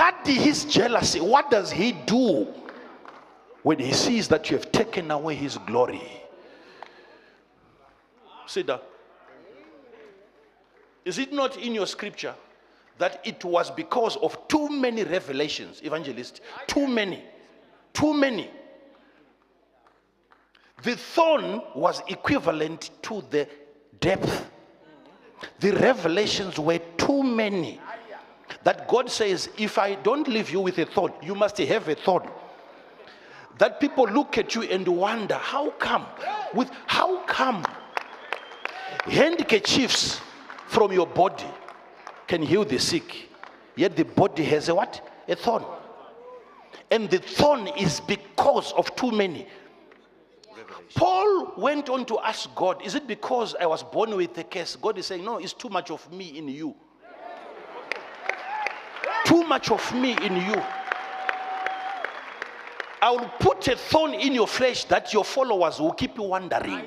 study his jealousy. What does he do when he sees that you have taken away his glory? Sit down. Is it not in your scripture that it was because of too many revelations, evangelist? Too many. The thorn was equivalent to the depth. The revelations were too many. That God says, if I don't leave you with a thorn, you must have a thorn. That people look at you and wonder, how come handkerchiefs from your body can heal the sick, yet the body has a what? A thorn. And the thorn is because of too many. Paul went on to ask God, is it because I was born with a curse? God is saying, no, it's too much of me in you. Too much of me in you. I will put a thorn in your flesh that your followers will keep you wondering.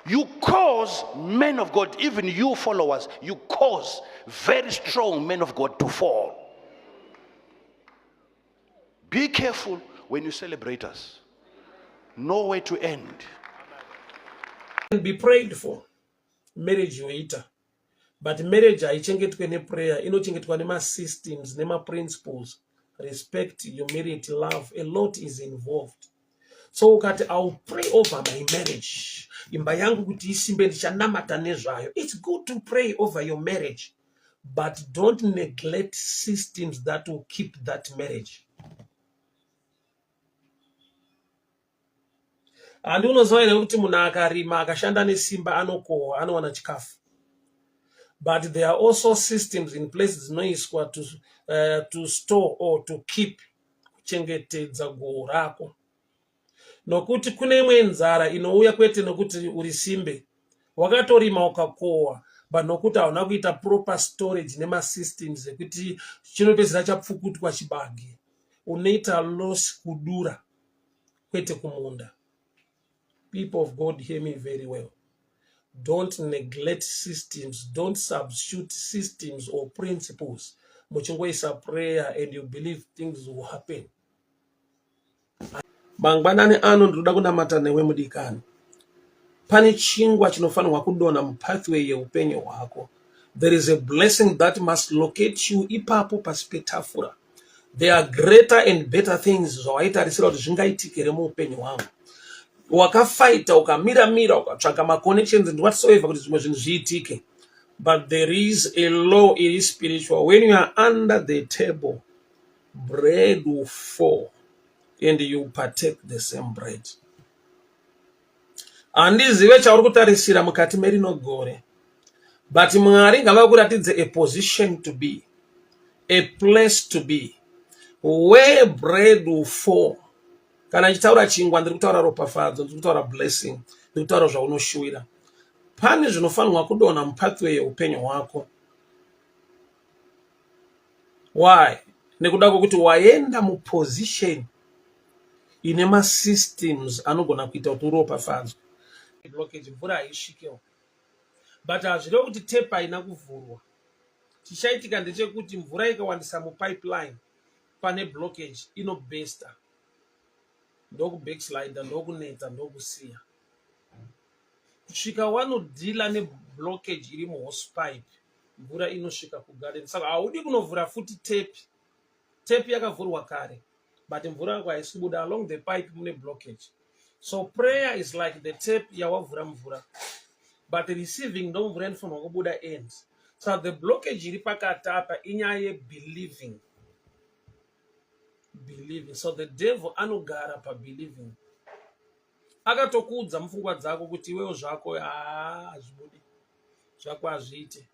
You cause men of God, even you followers, you cause very strong men of God to fall. Be careful when you celebrate us. Know where to end. Be prayed for. Marriage yoita. But marriage haichengetwe neprayer, inochengetwa nema systems, nema principles. Respect, humility, love. A lot is involved. So I'll pray over my marriage. Imba yangu kuti isimbe ndichanamata nezvayo. It's good to pray over your marriage, but don't neglect systems that will keep that marriage. And unozoona kuti munhu akarima akashanda nesimba anokohwa anowana chikafu. But there are also systems in places dzinoiswa to store or to keep kuchengetedza gohwo rako. Nokuti kune imwe nzara inouya kwete nokuti uri simbe, wakatorima ukakohwa, but nokuti hauna kuita proper storage nema systems ekuti chinopedzera chapfukutwa chibage, unoita loss kudura kwete kumunda. People of God, hear me very well. Don't neglect systems. Don't substitute systems or principles. Muchingoisa prayer and you believe things will happen. Mangwanani ano ndoda kunamata newe mudikani. Pane chingwa chinofanirwa kudonha mupathway yeupenyu hwako. There is a blessing that must locate you ipapo pasi petafura. There are greater and better things zvawaitarisira kuti zvingaitikire muupenyu hwangu. Wakafighta ukamira ukatsvaka maconnections and whatsoever kuti zvimwe zvinhu zviitike. But there is a law, it is spiritual. When you are under the table, bread will fall and you partake the same bread. Handizive chauri kutarisira mukati merino gore. But Mwari ngavakuratidze a position to be, a place to be, where bread will fall. Kana chitaura chingwa ndiri kutaura ropafadzo, ndiri kutaura blessing, ndiri kutaura zvaunoshuwira. Pane zvinofanirwa kudonha mupathway yeupenyu hwako. Why? Nekuda kwokuti waenda muposition ine masystems anogona kuita kuti uropafadzwe. Blockage mvura haisvikewo. But hazvire kuti tape haina kuvhurwa. Chichaitika ndechekuti mvura ikawandisa mupipeline pane blockage inobesta. Ndokubackslide, ndokuneta, ndokusiya. Kusvika wanodhila neblockage iri muhosepipe, mvura inosvika kugarden. Saka haudi kunovhura futi tape. Tape yakavhurwa kare, but mvura yako haisi kubuda along the pipe mune blockage. So prayer is like the tape yawavhura mvura. But receiving ndo mvura inofanirwa kubuda ends. So the blockage iri pakati apa inyaya yebelieving. Believing. So the devil anogara pa believing. Akatokuudza mupfungwa dzako kuti iwewo zvako hazvibudi. Zvako hazviite.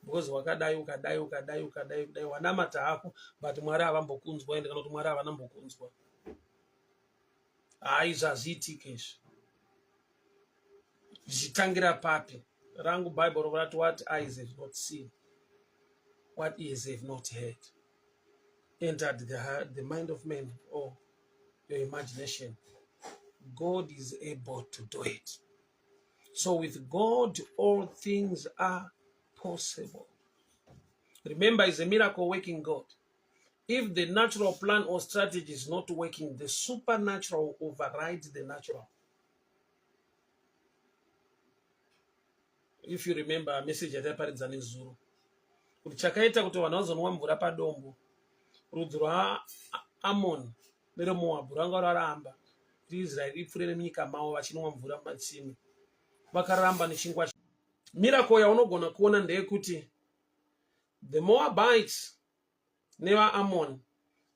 Because wakadai wanamata hako, but Mwari havambokunzwa ende kana kuti Mwari havanambokunzwa. Izvi hazviitike izvi. Zvichitangira papi? Rangu Bible rovati what eyes have not seen, what ears have not heard, entered the mind of man or your imagination. God is able to do it. So with God, all things are possible. Remember, it's a miracle working God. If the natural plan or strategy is not working, the supernatural overrides the natural. If you remember a message at Parizani Zulu, Chakaita to another one Burapadombo, Rudra Amon, Little more Buranga Ramba, Israel, if Mika Mao, Chinua Vura Matsimi, Bakaramba Nishingwa. Miracle ya ono gonna kuona ndekuti. The Moabites never Amon.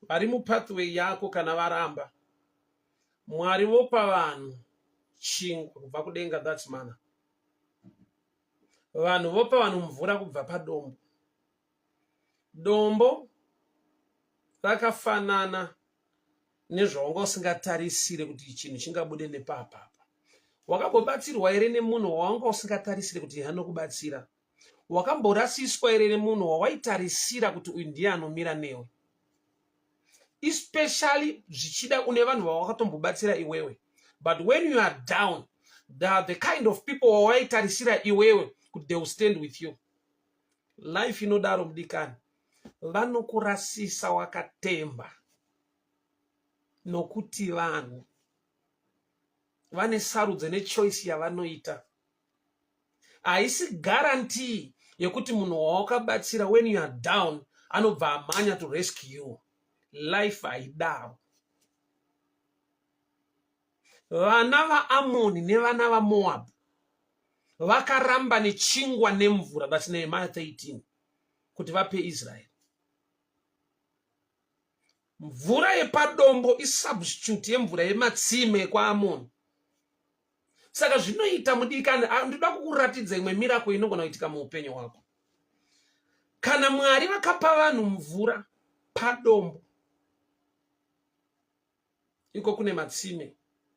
Barimu pathway yako kana varamba. Mwari vopa vanhu chingwa kubva kudenga, that's mana. Vanhu vopa vanhu mvura kubva padombo. Dombo rakafanana nezvawanga usingatarisire kuti chinhu chingabude nepapa. Wakabobatsirwa ere nemunhu wawanga usingatarisire kuti anokubatsira? Wakamborasiswa ere nemunhu wawaitarisira kuti uyu ndiye anomira newe? Especially zvichida une vanhu vawakatombobatsira iwewe. But when you are down, they are the kind of people wawaitarisira iwewe kuti they will stand with you. Life inodaro mudikani. Vanokurasisa wakatemba. Nokuti vanhu vane sarudze nechoice yavanoita. Haisi guarantee yekuti munhu wawakabatsira when you are down anobva amanya to rescue you. Life haidaro. Vana vaAmoni nevana vaMoab vakaramba nechingwa nemvura. That's Nehemiah 13. Kuti vape Israel. Mvura yepadombo isubstitute yemvura yematsime kwaAmoni. Saka zvinoita mudikani, ndoda kukuratidza imwe miracle inogona kuitika muupenyu hwako. Kana Mwari vakapa vanhu mvura padombo, iko kune matsime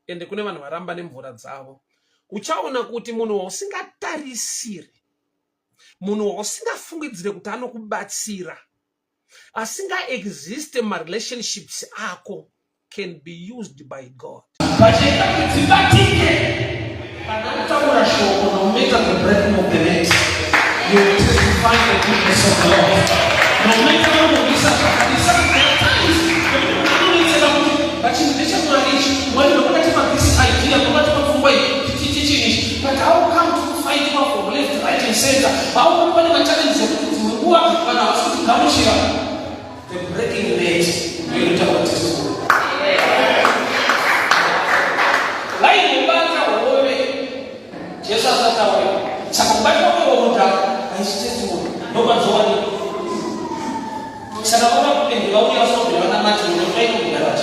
ende kune vanhu varamba nemvura dzavo, uchaona kuti munhu wausingatarisire, munhu wausingafungidzire kuti anokubatsira, asinga exist marelationships ako, can be used by God. No matter the breaking of the net, you will testify the goodness of the Lord. No matter how you suffer, there are times when you don't need to, but you need to manage. When you look at this idea, no matter what way, but how come to fight from left, right, and center? How come to challenge you? Who are when I was coming here? The breaking net, you need to have a testimony. Yes, that's how I am. Sakubali kwa I testimony. No one's one. Sakabona kupendi wao ya somo na macho ndio ndio ndio.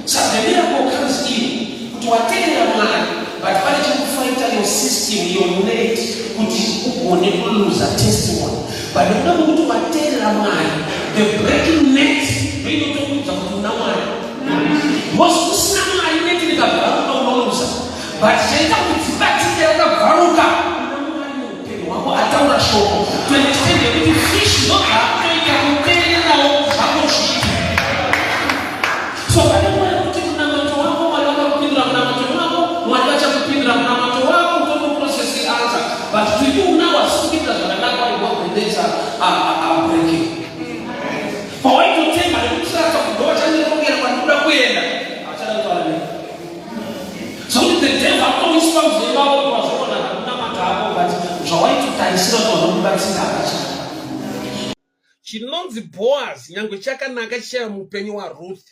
Sasa miracle comes in. Kutuwatenda mali, but pale cha kufight your system, your net, kuone kuluza testimony. But ndio mtu watenda mali. The breaking net, ndio mtu kuna mali. Most sina mali net ni kabla kuluza. But shenda kutibati ya baruka wako ataura shoko to understand that the fish not kupenda nao hapo shiki. So baada ya kupindra mnato wako wala kupindra mnato wako mwacha kupindra mnato wako ndio process ianza. But to you now asipita zanataka kuendesha a breaking. Kwa hiyo tema ni kusaka kudocha ndio kuongea kwa muda kwenda. Achana tu wale. So the devil always comes about was on na matabo but joy to taisira to no batsika. Chinonzi Boaz nyangwe chakanaka chaya mupenyu wa Ruth.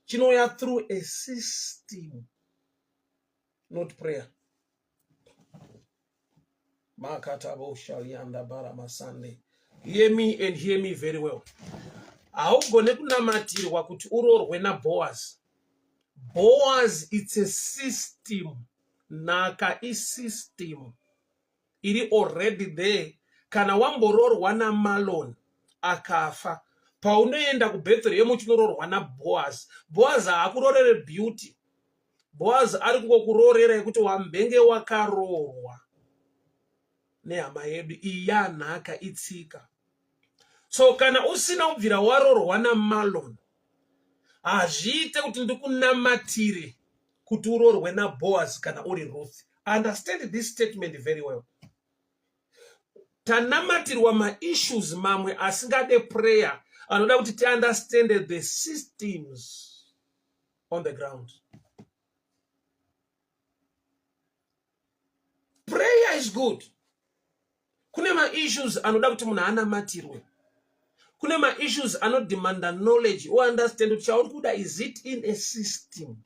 Chinoya through a system, not prayer. Makatabo shalianda bara masande. Hear me and hear me very well. Augone kunamatirwa kuti urorwe na Boaz. Boaz, it's a system. Naka is system. It is already there. Kana wambororo wana malon. Akafa. Paunoenda ku Bethlehem chinororo wana Boaz. Boaz akurorere beauty. Boaz ari kukurorera yekuti wambenge wakarorwa. Nehama yedu iya naka itsika. So kana usina ubvira warorwa wana malon. Azviite kuti ndikunamatire kuti urorwe na Boaz kana uri Ruth. Understand this statement very well. tanamatirwa ma-issues mamwe asingade prayer, anoda kuti ti understand the systems on the ground. Prayer is good. Kune ma-issues anoda kuti munhu anamatirwe. Kune ma-issues anodemanda knowledge or understand kuti chauri kuda, is it in a system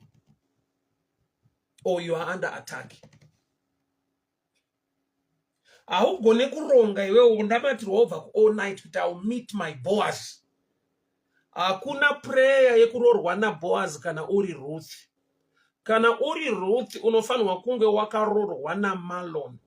or you are under attack. Haugone kuronga iwe undamatirwa ubva all night kuti I will meet my Boaz. Hakuna prayer yekurorwa na Boaz kana uri Ruth. Kana uri Ruth unofanirwa kunge wakarorwa na Malon.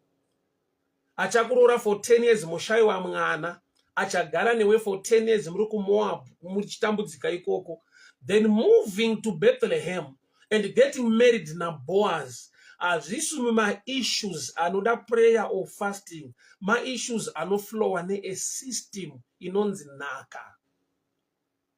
Achakurora for 10 years mushai wa mwana. Achagara newe for 10 years muri kuMoab muchitambudzika ikoko. Then moving to Bethlehem and getting married na Boaz. Azvisumi ma-issues anoda prayer or fasting. Ma-issues anoflowa ne a system inonzi nhaka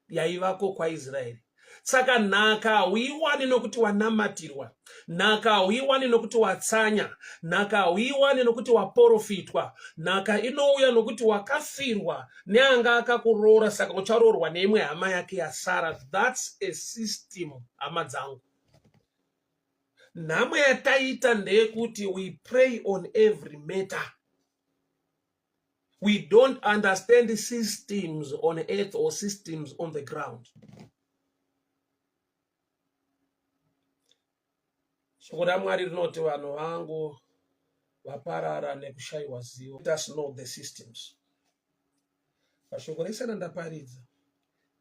yaivako kwaIsraeri. Saka nhaka hauiwani nokuti wanamatirwa. Nhaka hauiwani nokuti watsanya. Nhaka hauiwani nokuti waprofitwa. Nhaka inouya nokuti wakafirwa neanga akakuroora, saka ucharorwa neimwe hama yake yasara. That's a system, hama dzangu. Nhamo yataita ndeyekuti we pray on every matter. We don't understand systems on earth or systems on the ground. Shoko raMwari rinoti vanhu vangu vaparara nekushayiwa zivo. Let us know the systems. Pashoko rese randaparidza,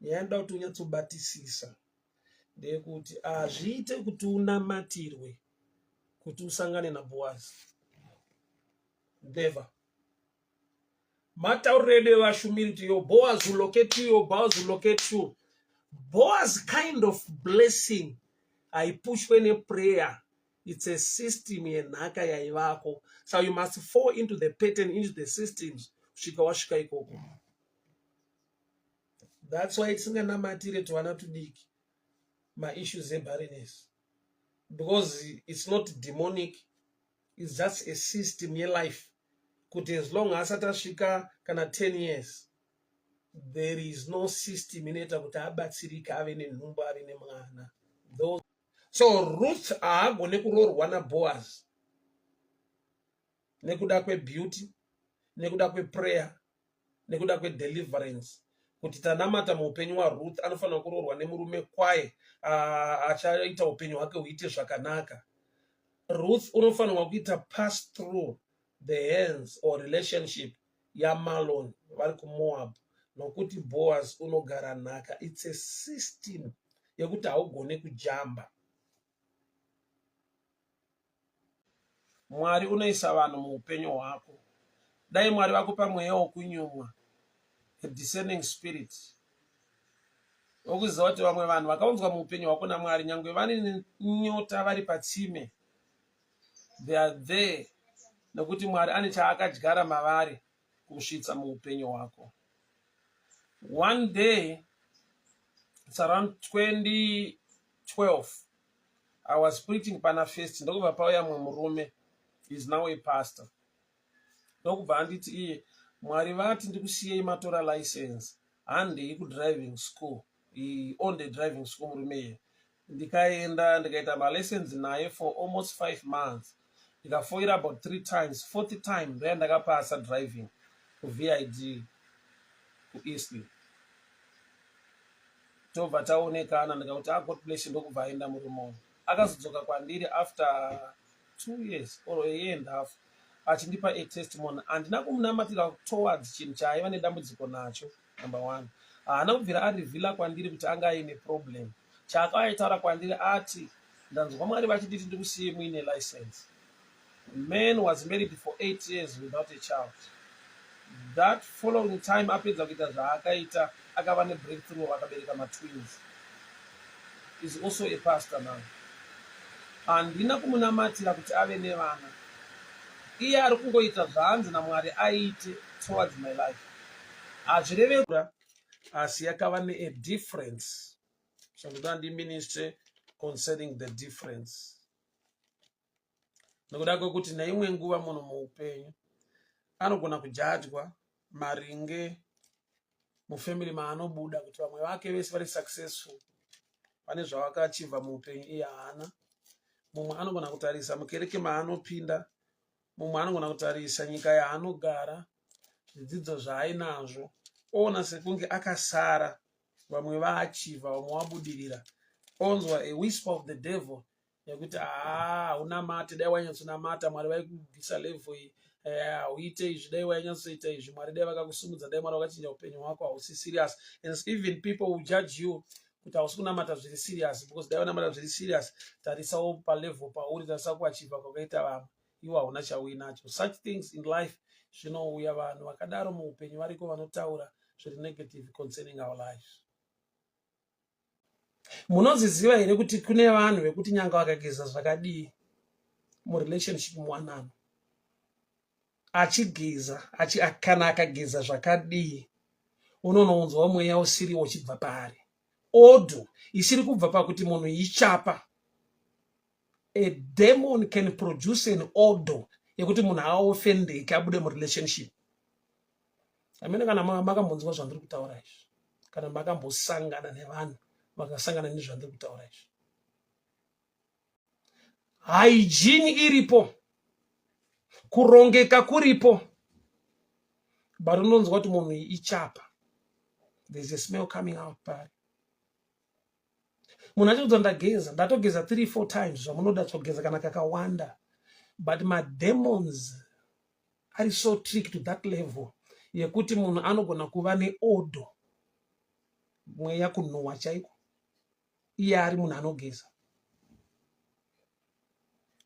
nyaya inoda kuti unyatsobatisisa ndeyekuti hazviite kuti unamatirwe kuti usangane naBoaz. Never. Mataurire vashumiri kuti your Boaz will locate you, your Boaz will locate you. Boaz kind of blessing I push when a prayer. It's a system yenhaka yaivako. So you must fall into the pattern, into the systems. That's why it's not material to another tudiki. My issues are barrenness. Because it's not demonic. It's just a system in life. Kuti as long as atashika kana 10 years, there is no system in it kuti abatsirika ave nenhumbu ave nemwana. Those. So Ruth agone kurorwa naBoaz nekuda kwebeauty, nekuda kweprayer, nekuda kwedeliverance. Kuti tanamata muupenyu waRuth anofanira kurorwa nemurume kwaye achaita upenyu hwake huite zvakanaka. Ruth unofanirwa kuita pass through the hands or relationship yaMalon vari kuMoab, nokuti Boaz unogara nhaka. It's a system yekuti haugone kujamba. Mwari unoisa vanhu muupenyu hwako. Dai Mwari vakupa mweya wokunyumwa, a discerning spirit, okuziva kuti vamwe vanhu vakaunzwa muupenyu hwako naMwari, nyangwe vane nyota vari patsime, they are there nokuti Mwari ane chaakadyara mavari kusvitsa muupenyu hwako. One day, it's around 2012, I was preaching pana first. Ndokubva pauya mumwe murume, is now a pastor. Ndokubva anditi iye, Mwari vati ndikusiyei matora license, handei kudriving school. He owned a driving school murume iye. Ndikaenda ndikaita malessons naye for almost 5 months. Ndikafoira about 3 times, 40th time ndiye ndakapasa driving kuVID kuEastleigh. Tobva taonekana ndikauti God bless you, ndokubva aenda murume. Akazodzoka kwandiri after 2 years or a year and a half achindipa a testimony. Handina kumunamatira towards chinhu chaaiva nedambudziko nacho. Number 1, haana kubvira arivhila kwandiri kuti anga aine problem. Chaakaitaura kwandiri ati, ndanzwa Mwari vachiti ndikusiye muine license. Man was married for 8 years without a child. That following time apedza kuita zvaakaita akava nebreakthrough, vakabereka ma-twins. Is also a pastor now. Handina kumunamatira kuti ave nevana. Iye ari kungoita zvaanzi naMwari aite towards my life. Hazvirevekura asi yakava ne a difference. So ndoda ndiministre concerning the difference. Nokuda kwekuti neimwe nguva munhu muupenyu anogona kujajwa maringe mufamily maanobuda kuti vamwe vake vese vari successful, pane zvavakachivha muupenyu iye haana. Mumwe anogona kutarisa mukereke maanopinda, mumwe anogona kutarisa nyika yaanogara, zvidzidzo zvaainazvo, oona sekunge akasara, vamwe vaachivha, vamwe vabudirira, onzwa a whisper of the devil yekuti haunamate, dai wanyatsonamata Mwari vaikubvisa level iyi, hauite izvi, dai wainyatsoita izvi, Mwari dai vakakusumudza, dai Mwari vakachinja upenyu hwako, hausi serious. And even people will judge you kuti hausi kunamata zviri serious, because dai wanamata zviri serious, tarisawo palevel pauri, tarisa kuachivha kwakaita vamwe, iwo hauna chauinacho. Such things in life zvinouya. Vanhu vakadaro muupenyu variko vanotaura zviri negative concerning our lives. Munoziziva here kuti kune vanhu vekuti nyanga vakageza zvakadii murelationship muwanano, achigeza kana akageza zvakadii, unonounzwa mweya usiri uchibva pari, odo isiri kubva pakuti munhu ichapa. A demon can produce an odor yekuti munhu aofendeke abude murelationship. Amene kana makambonzwa zvandiri kutaura izvi, kana makambosangana nevanhu vakasangana nezvandiri kutaura izvi, hygiene iripo, kurongeka kuripo, but unonzwa kuti munhu ichapa. There's a smell coming out pari. Munhu achidza ndatogeza 3-4 times zvamunoda kugeza kana kakawanda, but my demons are so tricked to that level yekuti munhu anogona kuva neodo, mweya kunhuhwa chaiko, iye ari munhu anogeza.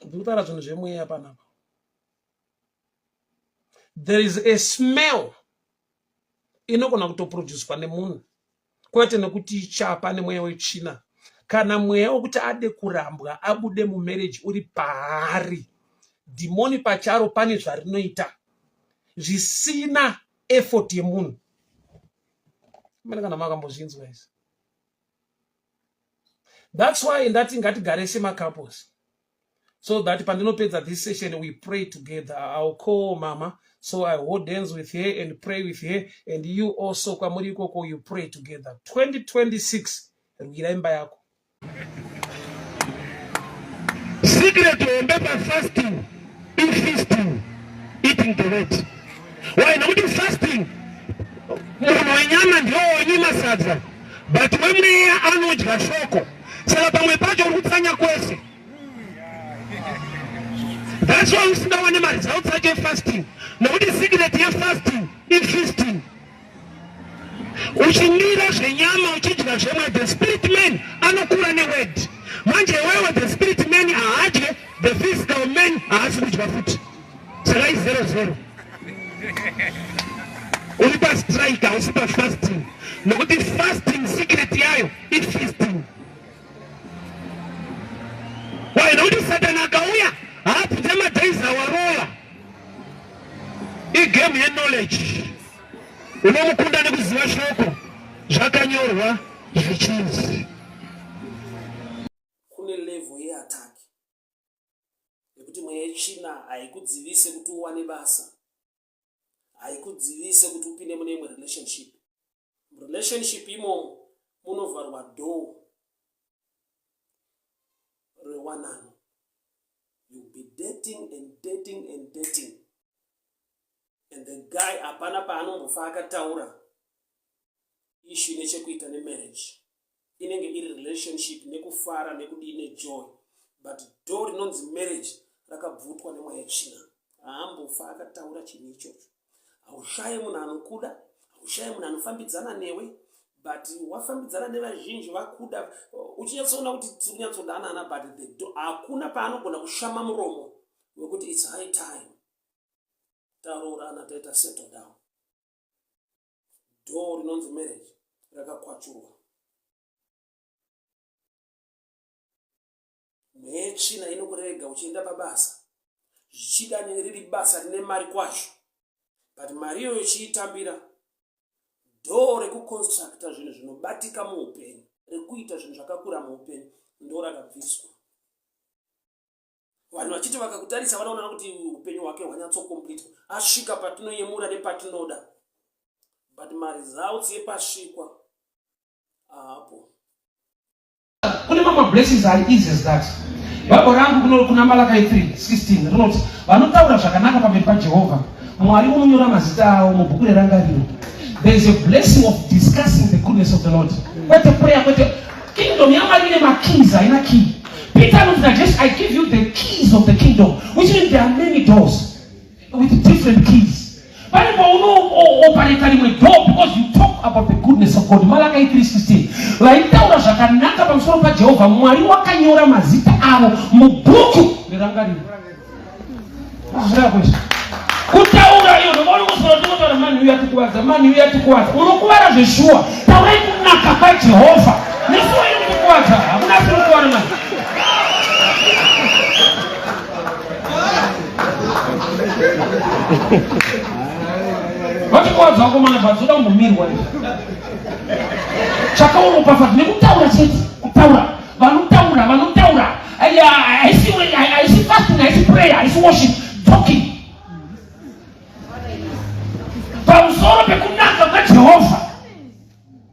Ndiri kutaura zvinhu zvemweya panapa. There is a smell inogona kutoproducwa nemunhu, kwete nekuti ichapa nemweya wetsvina. Kana mweya wekuti ade kurambwa abude mumarriage uri paari, dhimoni pacharo pane zvarinoita zvisina effort yemunhu. Mene kana makambozvinzwa izvi. That's why ndati ngatigare semacouples, so that pandinopedza this session we pray together. I'll call Mama, so I hold hands with her and pray with her, and you also kwamuri ikoko you pray together. 2026 rwira imba yako. Secret to remember fasting, in feasting, eating the word. Why not fasting? Mwana ndio nyima sadza. But when we anodya shoko, sala pamwe pacho rutsanya kwese. That's why we sinda wane results ake fasting. Nokuti secret ya fasting, in feasting. Uchimira zvenyama uchidya zvemwe, the spirit man anokura neword. Manje wewe the spirit man aadye, the physical man haasi kudya futi. Saka i 0-0. Uri pa strike, hausi pa fasting. Nokuti fasting secret yayo i feasting. Why nokuti Satan akauya haapinze madays awarola. I game ye knowledge. Unomukunda nekuziva shoko zvakanyorwa zvichinzi. Kune level yeattack yekuti mweya yetsvina haikudzivise kuti uwane basa, haikudzivise kuti upinde mune imwe relationship. Relationship imomo munovharwa door rewanano. You'll be dating and dating and dating, and the guy hapana paanombofa akataura issue nechekuita nemarriage. Inenge iri relationship nekufara nekudine joy, but door rinonzi marriage rakabvutwa nemweya yetsvina. Haambofa akataura chinhu ichocho. Haushaye munhu anokuda, haushaye munhu anofambidzana newe, but wafambidzana nevazhinji vakuda, uchinyatsoona kuti tiri kunyatsodanana, but the door hakuna paanogona kushama muromo wekuti it's high time taroorana taita settle down. Door rinonzi marriage rakakwachurwa. Mweya yetsvina inokurega uchienda pabasa, zvichida riri basa rine mari kwazvo, but mari iyoyo uchiitambira. Door rekuconstructa zvinhu zvinobatika muupenyu, rekuita zvinhu zvakakura muupenyu, ndo rakabviswa. vanhu vachiti vakakutarisa vanaona kuti upenyu hwake hwanyatsokomplete asvika patinoyemura nepatinoda, but maresults epasvikwa hapo. Kune mamwe blessings are easy as that. Bhaibheri rangu kuna Malachi 3:16 rinoti vanotaura zvakanaka pamberi paJehovha Mwari unonyora mazita avo mubhuku rerangariro. There is a blessing of discussing the goodness of the Lord. Kwete prayer, kwete kingdom yaMwari ine makeys haina key. Peter knows that just I give you the keys of the kingdom, which means there are many doors with different keys. But if you know operate with door because you talk about the goodness of God. Malachi 3:16. Vaitaura zvakanaka pamusoro paJehovha Mwari wakanyora mazita avo mubhuku rerangariro. Kutaura iyo ndono kusoro ndinotaura mani uyatikuwadza unokuvara zveshuwa taurai kunaka kwaJehovha nesuwa inokuvadza hakuna kunokuwara mani. Vachikuwadza wako mana bvatsoda kumbomirwa chakauropafa nekutaura chete kutaura vanotaura haisi fasting haisi prayer haisi worship talking pamusoro pekunaka kwaJehovha.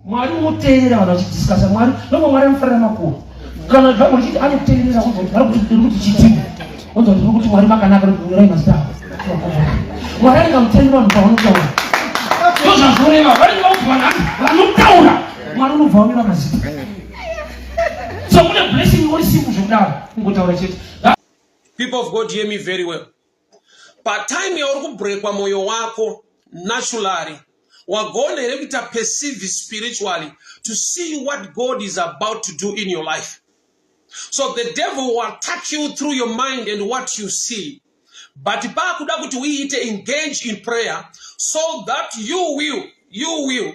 Mwari unoteerera vanhu vachidiskasa Mwari ndomwe Mwari anofarira makuru kana Bhaibheri chiti anoteerera kuti chitini onzwa kuti Mwari makanaka rai mazita Mwari aringamuteerera vanhu pavanotaura ndozvazvoreva varinga kuti vanhu vanotaura Mwari unobva vanora mazita. So kune blessing ori simple zvekudaro kungotaura chete. People of God, hear me very well. Patime yauri kubreakwa moyo wako naturally, wagone rekita perceive spiritually to see what God is about to do in your life. So the devil will attack you through your mind and what you see. But pakuda kuti uite engage in prayer so that you will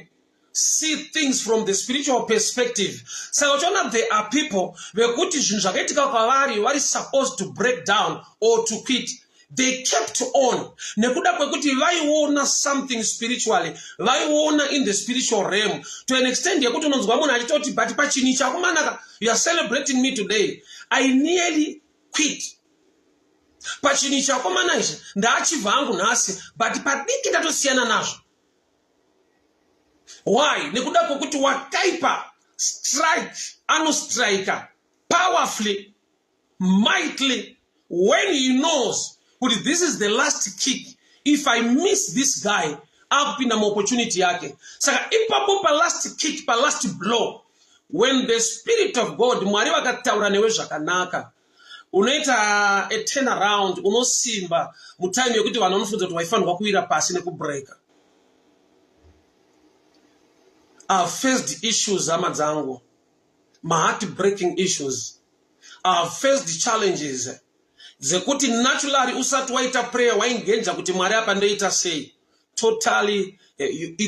see things from the spiritual perspective. So there are people vekuti zvinhu zvakaitika kwavari vari supposed to break down or to quit. They kept on. Nekuda kwekuti vaiona something spiritually, vaiona in the spiritual realm to an extent yekuti unonzwa munhu achitoti but pachini chako manaka you are celebrating me today, I nearly quit. Pachini chako manaishi ndachibva hangu nhasi but padiki ndatosiyana nazvo. Why? Nekuda kwekuti wakaipa anostrika powerfully, mightily, when he knows this is the last kick. If I miss this guy, akupinda opportunity yake. Saka ipapo pa last kick, pa last blow, when the Spirit of God Mwari vakataura newe zvakanaka, unoita a turn around, unosimba mutime yekuti vanhu vanofunza kuti vaifanirwa kuwira pasi nekubreaka. I've faced issues hama dzangu, my heart-breaking issues. I've faced challenges zekuti naturally usati waita prayer waingenja kuti Mwari apa ndoita sei, totally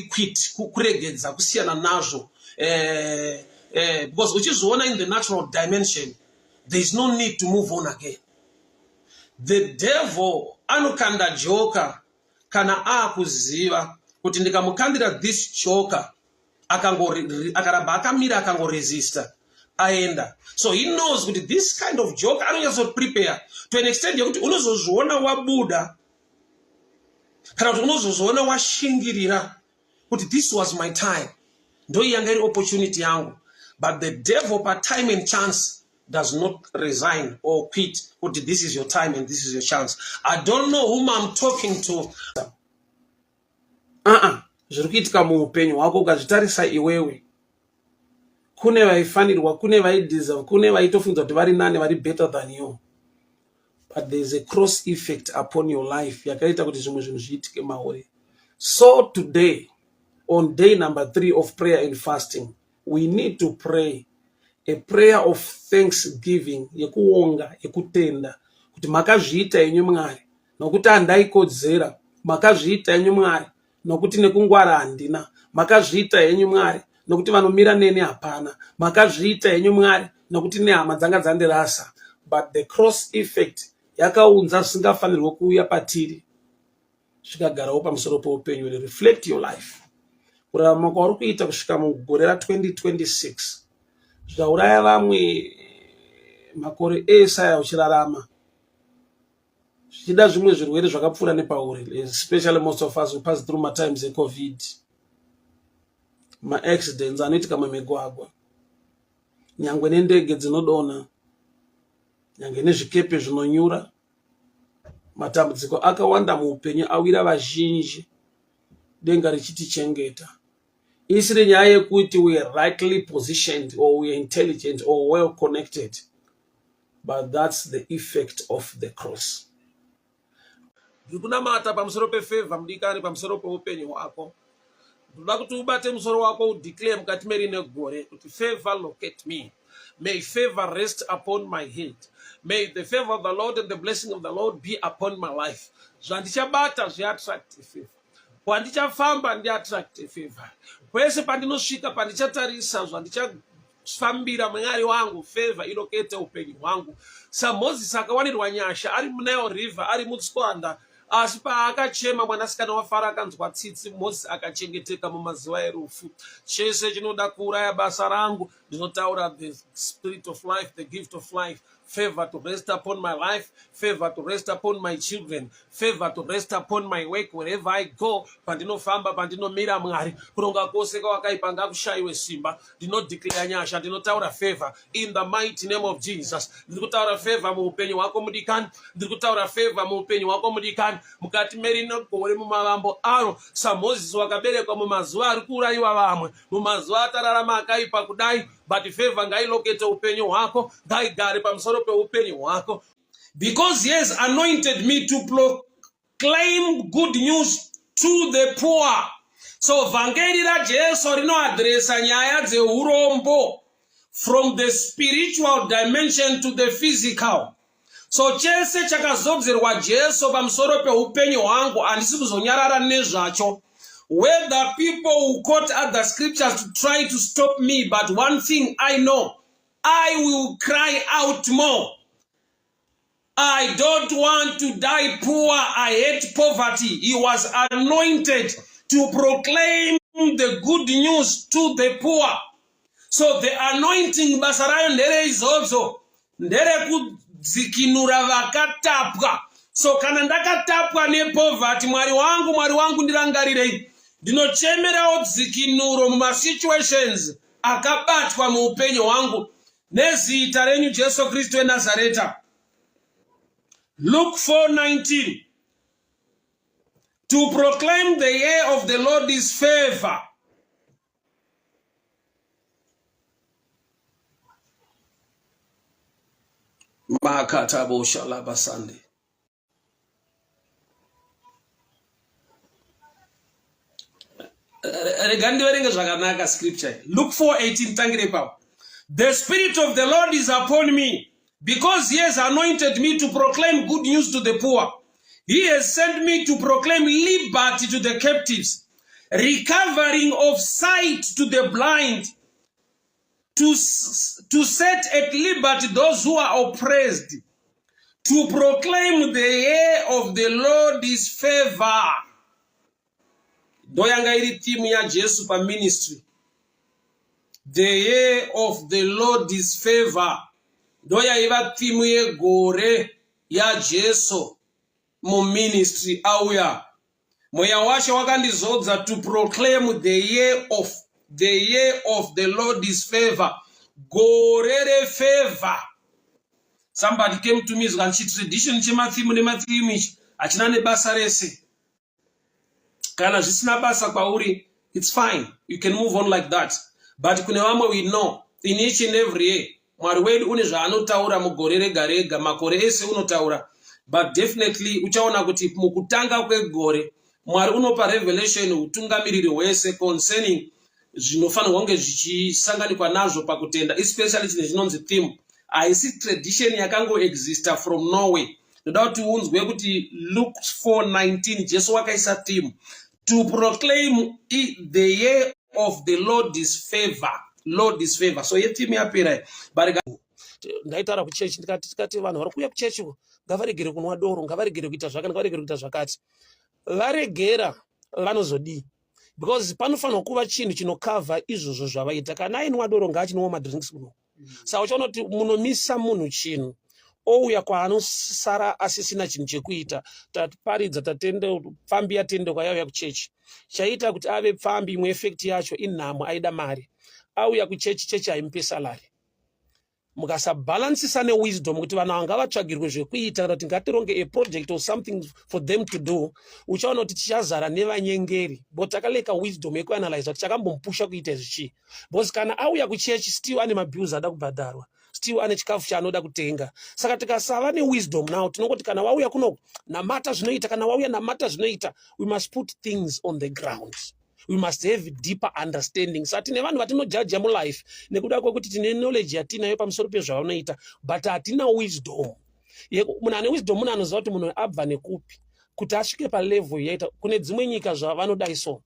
quit, kuregedza kusiyana nazvo, because uchizoona in the natural dimension there is no need to move on again. The devil anokanda joka kana akuziva kuti ndikamukandira this joka akaramba akamira akangoresista aenda. So he knows with this kind of joke anonyatso prepare to an extent yekuti unozozviona wabuda kana kuti unozozviona washingirira kuti this was my time, ndo yanga iri opportunity yangu. But the devil by time and chance does not resign or quit kuti this is your time and this is your chance. I don't know whom I'm talking to. Zviri kuitika muupenyu hwako ukazvitarisa iwewe, kune vaifanirwa, kune vaideserve, kune vaitofunza kuti vari nane, vari better than you. But there is a cross effect upon your life yakaita kuti zvimwe zvinhu zviitike mauri. So today, on day number 3 of prayer and fasting, we need to pray a prayer of thanksgiving, yekuonga, yekutenda kuti makazviita yenyu Mwari nokuti handaikodzera, makazviita yenyu Mwari nokuti nekungwara handina, makazviita yenyu Mwari nokuti vanomira neni hapana, makazviita yenyu Mwari nokuti nehama dzanga dzandirasa. But the cross effect yakaunza zvisingafanirwa kuuya patiri zvikagarawo pamusoro peupenyu. Reflect your life. Kurarama kwauri kuita kusvika mugore ra2026 zvauraya vamwe makore ese aya uchirarama zvichida zvimwe zvirwere zvakapfuura nepauri, especially most of us who pass through my times eCovid, ma-accidents anoitika mumigwagwa, nyangwe nendege dzinodonha, nyangwe nezvikepe zvinonyura, matambudziko akawanda muupenyu awira vazhinji, denga richitichengeta. Isiri nyaya yekuti we are rightly positioned or we are intelligent or well connected, but that's the effect of the cross. Ndikunamata pamusoro pefavor mudikani, pamusoro peupenyu hwako. Ndoda kuti ubate musoro wako udeclare mukati merine gore kuti favor locate me. May favor rest upon my head. May the favor of the Lord and the blessing of the Lord be upon my life. Zvandichabata zviattract favor. Pandichafamba ndiattract favor. Pese pandinosvika pandichatarisa zvandichafambira Mwari wangu, favor ilokete upenyu hwangu. Moses akawanirwa nyasha ari muNile River, ari mutswanda, asi paakachema mwanasikana waFaro akanzwa tsitsi, Moses akachengeteka mumazuva erufu. Chese chinoda kuuraya basa rangu, ndinotaura the spirit of life, the gift of life. Favor to rest upon my life, favor to rest upon my children, favor to rest upon my work wherever I go. Pandinofamba, pandinomira Mwari, kuronga kwose kwakaipa ngakushayiwe simba. Ndinodeclare nyasha, ndinotaura favor in the mighty name of Jesus. Ndikutaura favor muupenyu wako mudikani, ndikutaura favor muupenyu wako mudikani. Mukati merino gore mumavambo aro, saMoses wakaberekwa mumazuva ari kuurayiwa vamwe, mumazuva atararama akaipa kudai, but favor ngailokete upenyu hwako, ngaigare pamusoro peupenyu hwako. Because he has anointed me to proclaim good news to the poor. So vangeli ra Jesu rinoadresa nyaya dzeurombo from the spiritual dimension to the physical. So chese chakazodzerwa Jesu pamusoro peupenyu hwangu handisi kuzonyarara nezvacho. Whether people who quote other scriptures to try to stop me, but one thing I know, I will cry out more. I don't want to die poor. I hate poverty. He was anointed to proclaim the good news to the poor. So the anointing basarayo ndere izobzo, ndere kudzikinura vakatapwa. So kana ndakatapwa nepoverty, Mwari wangu ndirangarirei. Ndinochemerawo dzikinuro mumasituations akabatwa muupenyu hwangu nezita renyu Jesu Kristu weNazareta. Luke 4:19. To proclaim the year of the Lord's favor. Makatabo shalaba Sunday. Scripture. Luke 4:18. The Spirit of the Lord is upon me, because he has anointed me to proclaim good news to the poor. He has sent me to proclaim liberty to the captives, recovering of sight to the blind, to set at liberty those who are oppressed, to proclaim the year of the Lord's favor. Doyanga iri timu ya Jesu pa ministry. The year of the Lord's favor. Doya iva timu ye gore ya Jesu mu ministry auya. Moya washe wakandizodza to proclaim the year of the Lord's favor. Gorere favor. Somebody came to me and tradition chimathimu nemathimu ichi achina nebasa rese. Kana zvisina basa kwauri, it's fine. You can move on like that. But kune vamwe we know, in each and every year, Mwari wedu une zvaanotaura mugore rega rega, makore ese unotaura. But definitely, uchaona kuti mukutanga kwegore, Mwari unopa revelation utungamiriri hwese concerning zvinofanirwa kunge zvichisanganikwa nazvo pakutenda, especially chine chinonzi theme. Haisi tradition yakango exista from Norway. Ndoda kuti unzwe kuti Luke 4:19 Jesu wakaisa theme to proclaim the year of the Lord's favor. Lord's favor. So ye theme yapera. But ndaitaura kuchechi ndikati vanhu vari kuuya kuchechi ngavaregere kunwa doro, ngavaregere kuita zvakati, ngavaregere kuita zvakati. Varegera vanozodii? Because panofanirwa kuva chinhu chinokavha izvozvo zvavaita. Kana ainwa doro ngaachinwa madrinks kuno. Saka uchaona kuti munomisa munhu chinhu ouya kwaanosara asisina chinhu chekuita, taparidza tatende pfambi yatende kwayauya kuchechi, chaita kuti ave pfambi. Imwe effect yacho inhamo, aida mari, auya kuchechi, chechi haimupe salary. Mukasabalansisa newisdom kuti vanhu vanga vatsvagirwe zvekuita kana kuti ngatironge a project or something for them to do, uchaona kuti tichazara nevanyengeri, but takaleka wisdom yekuanalyze kuti chakambomupusha kuita zvichi. Because kana auya kuchechi still ane mabills ada kubhadharwa, still ane chikafu chaanoda kutenga. Saka tikasava newisdom now, tinongoti kana wauya kuno namata zvinoita, kana wauya namata zvinoita, we must put things on the ground. We must have deeper understanding. So atine vanhu vatinojaja mulife nekuda kwekuti tine knowledge yatinayo pamusoro pezvavanoita, but hatina wisdom. Munhu ane wisdom munhu anoziva kuti munhu abva nekupi kuti asvike palevel yaita. Kune dzimwe nyika zvavanodai so,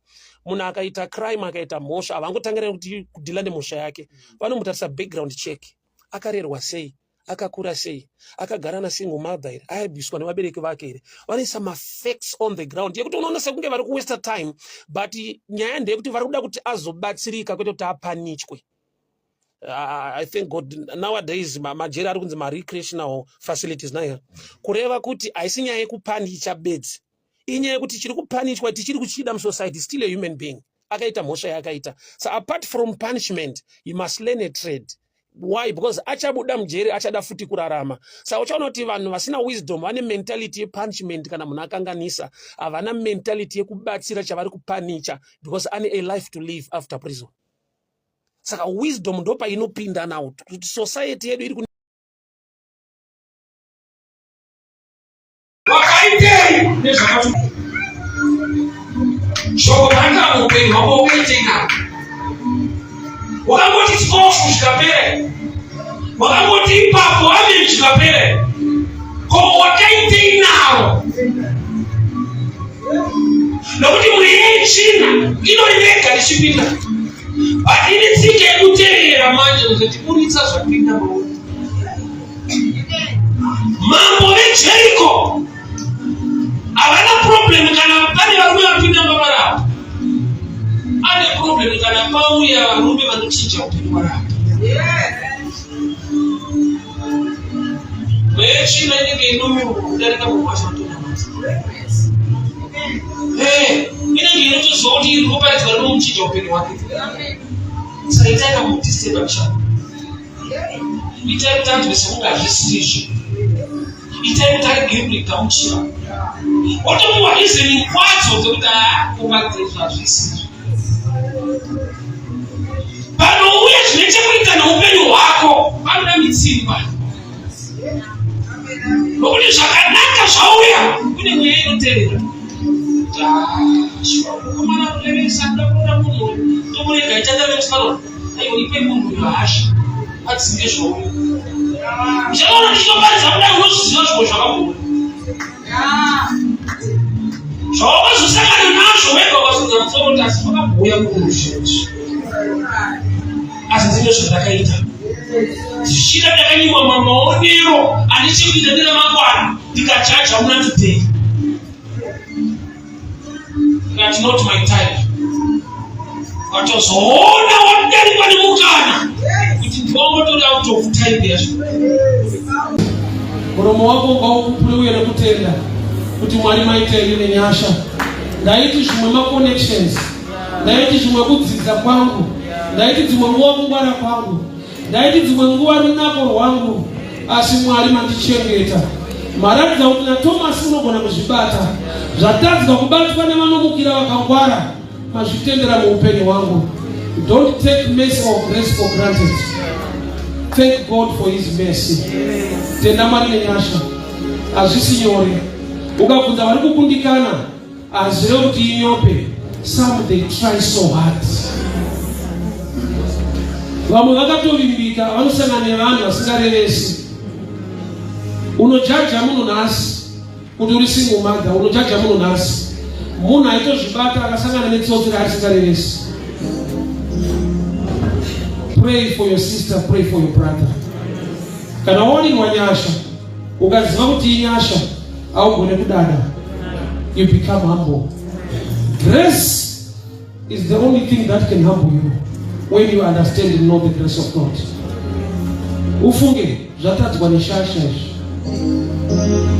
munhu akaita crime, akaita mhosva, havangotangira kuti kudhila nemhosva yake, vanomutarisa background check. Akarerwa sei, akakura sei, akagara nasingle mother here, ayabviswa nevabereki vake here. Vanoisa mafacts on the ground yekuti unoona sekunge vari kuwaste time, but nyaya ndeyekuti vari kuda kuti azobatsirika kwete kuti apanichwe. I thank God nowadays majeri ari kunzi recreational facilities nayo kureva kuti haisi nyaya yekupanicha bedzi, inyaya yekuti chiri kupanichwa tichiri kuchida musociety, still a human being, akaita mhosva yaakaita. So apart from punishment, you must learn a trade. Why? Because achabuda mjeri achada futi kurarama. Saka uchaona kuti vanhu vasina wisdom vane mentality yepunishment. Kana munhu akanganisa, havana mentality yekubatsira chavari kupanicha, because ane a life to live after prison. Saka wisdom ndopa inopinda now kuti society yedu iri wakaitei nezvakati shoko ranga mupenyu wako ukaitenga, wakangoti chitofu zvikapere, wakangoti ipapo ame zvikapere, ko wakaitei nawo nokuti mune yechina inoirega richipinda, but ine tsika yekuteerera manje kuzotikuritsa zvapinda mauri. Mambo vejeriko havana problem kana pane varume vapinda mabara, ane problem kana pauya varume vanochinja upenyu hwavo. Vechina inenge inomiruka kudarika mumwasha watonamasa, inenge inotoziva kuti iri kuparidzwa nomuchinja upenyu hwake. Saka itai kamudisturba mishana, itai kuti anzwe sekunge hazvisizvo, itai kuti agiribri kamuchira, otomuwa reasoning kwadzo dzekuti kumadzirizvo hazvisizvo. Panouya zvine chekuita neupenyu hwako panoda mitsimba, nokuti zvakanaka zvauya kune mweya inoteerera kumana kurevesa kuda kuona munhu tomurega ichadave kufanwa aiwo ipe munhu yohasha adzinge zvauya. Uchaona ndichitoparidza kudai unozviziva zvimwe zvakakura zvawakazosangana nazvo wega ukazodza musoro kuti asi vakabhuya munhu zvinhu, asi dzine zvandakaita zvichida ndakanyiwa mamaonero ane chekuita neramangwana ndikajaja muna today. That's not my type. Watozoona wadarikwa nemukana kuti ndiwangotori out of time yazvo. Muromo wako ngaukupure uye nekutenda kuti Mwari maitei nenyasha. Ndaiti zvimwe maconnections, ndaiti zvimwe kudzidza kwangu, ndaiti dzimwe nguva kungwara kwangu, ndaiti dzimwe nguva runako rwangu, asi Mwari mandichengeta. Maratidza kuti naTomasi unogona kuzvibata zvatadzwa kubatwa nevanomukira vakangwara, mazvitendera muupenyu hwangu. Don't take mercy or grace for granted. Thank God for his mercy. Tenda Mwari nenyasha, hazvisi nyore. Ukabvunza vari kukundikana hazive kuti inyope. Some they try so hard. Vamwe vakatovimbika vanosangana nevanhu vasingarevesi. Unojaja munhu nhasi kuti uri single mother, unojaja munhu nhasi. Munhu aitozvibata akasangana netsotsi raasingarevesi. Pray for your sister, pray for your brother. Kana waonirwa nyasha, ukaziva kuti inyasha, haugone kudada. You become humble. Grace is the only thing that can humble you when you understand and know the grace of God. Ufunge, zvatadzwa neshasha izvi.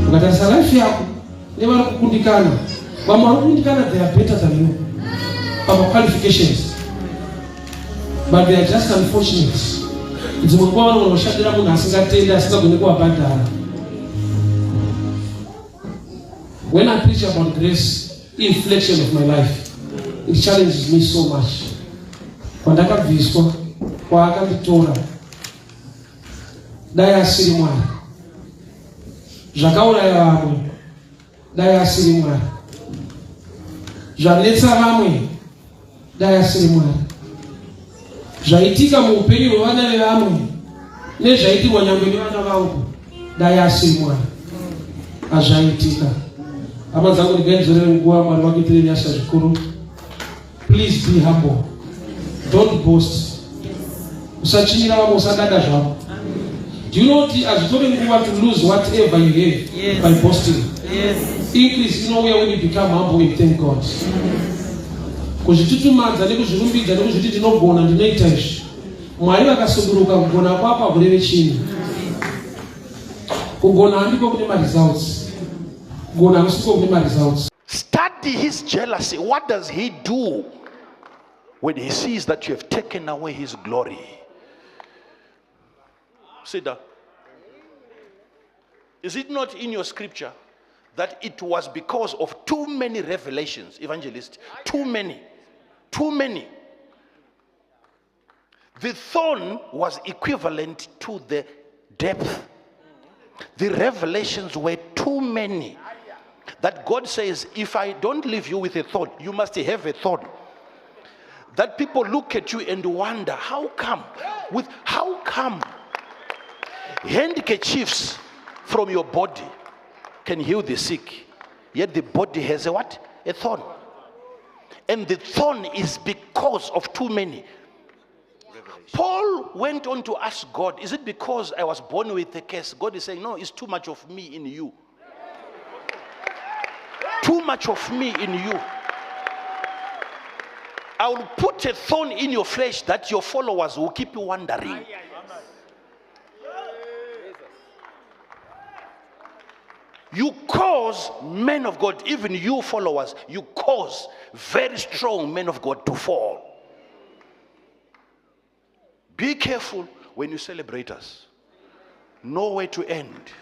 Ukatarisa life yako ni wale kukundikana. Wama kukundikana they are better than you. Our qualifications. But they are just unfortunate. It's mungwa wana unoshadira muna asinga tenda asinga kunikuwa badala. When I preach about grace, inflection of my life, it challenges me so much. Kwandaka viswa, kwa aka vitora, daya asiri mwana. Jakaula ya wamwe, daya asiri mwana. Janetsa wamwe, daya asiri mwana. Jaitika muupenyu wana ya wamwe, ne jaiti wanyambeni wana wangu, daya asiri mwana. Ajaitika. Amazangu nigenzore nguwa mwana wakitiri nyasha jikuru. Please be humble. Don't boast. Usachimira wa musadada jao. Do you know as you don't want to lose whatever you have yes. by boasting? Yes. Increase, you know where we become humble and thank God. Kujitutu manza ni kujirumbidza ni kujiti tinogona ndinoita izvi. Mwari vakasunduruka kugona kwapa kureve chini. Kugona handiko kune results. Kugona handiko kune results. Study his jealousy. What does he do when he sees that you have taken away his glory? Sit down. Is it not in your scripture that it was because of too many revelations, evangelist? Too many. Too many. The thorn was equivalent to the depth. The revelations were too many. That God says, if I don't leave you with a thorn, you must have a thorn. That people look at you and wonder, how come handkerchiefs from your body can heal the sick, yet the body has a what? A thorn. And the thorn is because of too many. Paul went on to ask God, is it because I was born with a curse? God is saying, no, it's too much of me in you. Too much of me in you. I will put a thorn in your flesh that your followers will keep you wondering. You cause men of God, even you followers, you cause very strong men of God to fall. Be careful when you celebrate us. Know where to end.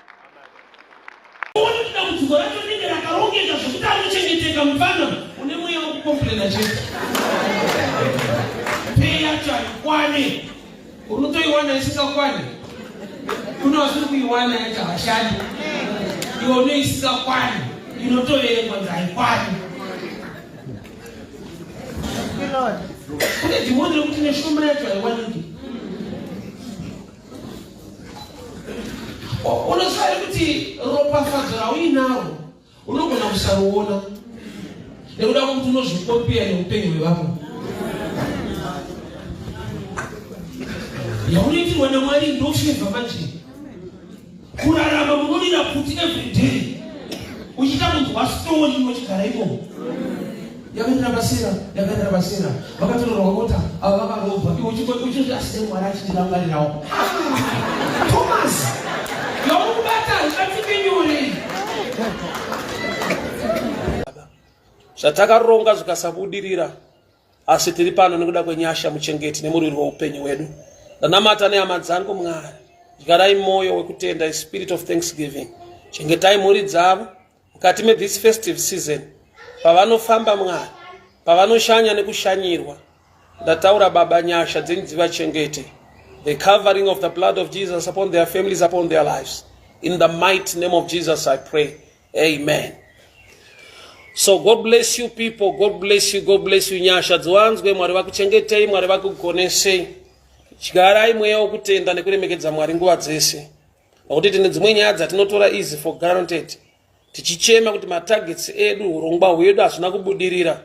Unasali kuti ropa fadzara uinawo unogona kusaruona nekuda kwekuti unozvikopera neupenyu hwevamwe yaunoitirwa naMwari ndofevha manje kurarama munodira kuti everyday uchita munhu wastori unochigara imomo yakaendera basera vakatororwa mota ava vakarobva iwe uchiti asine Mwari achitirangarirawo Thomas Zvatakaronga zvikasabudirira asi tiri pano nekuda kwenyasha muchengeti nemurwiri weupenyu hwedu. Ndanamata nehama dzangu Mwari, dyarai moyo wekutenda, a spirit of thanksgiving. Chengetai mhuri dzavo mukati this festive season, pavanofamba Mwari, pavanoshanya nekushanyirwa. Ndataura Baba, nyasha dzenyu dzivachengete, the covering of the blood of Jesus upon their families, upon their lives. In the mighty name of Jesus I pray. Amen. So God bless you people. God bless you. God bless you. Nyasha dzwanzwe Mwari vakuchengetei, Mwari vakugonesei. Chigarai mweya wokutenda nekuremekedza Mwari nguva dzese. Nokuti tine dzimwe nyaya dzatinotora easy for granted. Tichichema kuti matargets edu, urongwa hwedu hazvina kubudirira.